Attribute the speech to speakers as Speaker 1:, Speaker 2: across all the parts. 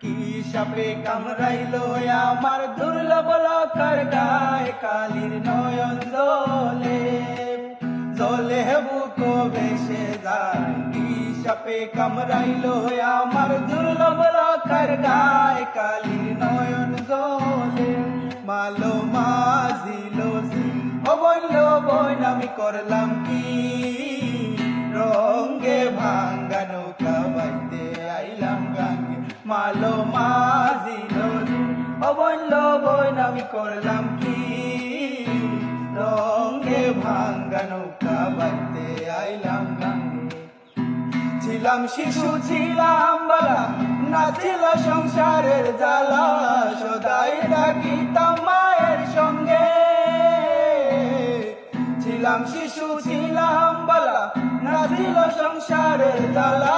Speaker 1: কি সাপে কামড়াইলো আমার দুর্লভ লকার গায়ে, কালির নয়ন জলে জলে বুক ভেসে যায়। কি সাপে কামড়াইলো আমার দুর্লভ লকার গায়ে, কালির নয়ন জলে মালো মাজিলো জি ও বইল বইন আমি করলাম কি, রঙ্গে ভাঙ্গা নৌকা বাইতে আইলাম গাঙ্গে। মালো মাজিলো ও বইল বইন আমি করলাম কি, রঙ্গে ভাঙ্গা নৌকা বাইতে আইলাম গাঙ্গে। ছিলাম শিশু ছিলাম বালা, না ছিল সংসারের জ্বালা, সদাই থাকিতাম মায়ের সঙ্গে। ছিলাম শিশু ছিলাম বালা, না ছিল সংসারের জ্বালা,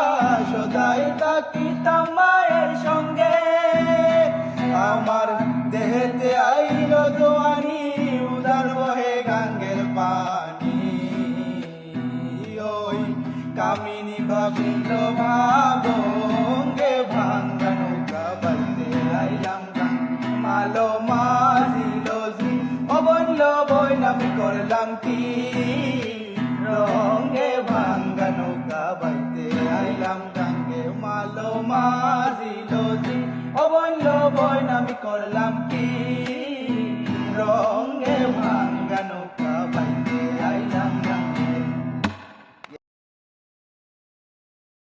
Speaker 1: সদাই থাকিতাম মায়ের সঙ্গে। আমার দেহেতে আইল জোয়ানি, উদার বহে গাঙ্গের পানি। ওই কামিনী ভাবিল ভাবঙ্গে, ভাঙ্গা নৌকা বাইতে আইলাম গাঙ্গে। মালো মাজিল জি ও বইল বইন আমি করলাম কি, রঙ্গে ভাঙ্গা নৌকা বাইতে আইলাম গাঙ্গে। মালো মাজিল জি ও বইল বইন আমি করলাম কি।